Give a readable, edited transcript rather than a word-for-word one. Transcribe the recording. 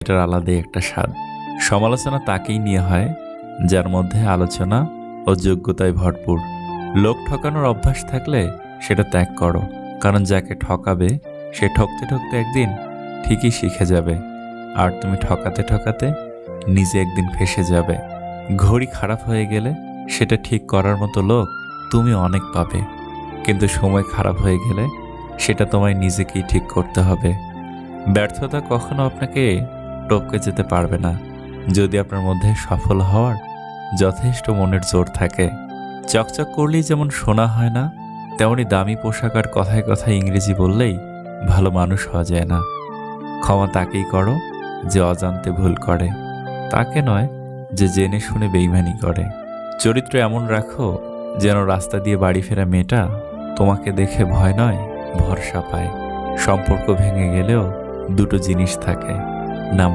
এটার আলাদাই একটা স্বাদ। সমালোচনা তাকেই নিয়ে হয় যার মধ্যে আলোচনা ও যোগ্যতায় ভরপুর। লোক ঠকানোর অভ্যাস থাকলে সেটা ত্যাগ করো, কারণ যাকে ঠকাবে সে ঠকতে ঠকতে একদিন ঠিকই শিখে যাবে, আর তুমি ঠকাতে ঠকাতে নিজে একদিন ফেঁসে যাবে। ঘড়ি খারাপ হয়ে গেলে সেটা ঠিক করার মতো লোক তুমি অনেক পাবে, কিন্তু সময় খারাপ হয়ে গেলে সেটা তোমায় নিজেকেই ঠিক করতে হবে। ব্যর্থতা কখনো আপনাকে টপকে যেতে পারবে না যদি আপনার মধ্যে সফল হওয়ার যথেষ্ট মনের জোর থাকে। চকচক করলেই যেমন সোনা হয় না, তেমনি দামি পোশাক আর কথায় কথায় ইংরেজি বললেই ভালো মানুষ হওয়া যায় না। ক্ষমা তাকেই করো যে অজান্তে ভুল করে, তাকে নয় যে জেনে শুনে বেইমানি করে। চরিত্র এমন রাখো যেন রাস্তা দিয়ে বাড়ি ফেরা মেয়েটা তোমাকে দেখে ভয় নয় ভরসা পায়। সম্পর্ক ভেঙে গেলেও দুটো জিনিস থাকে,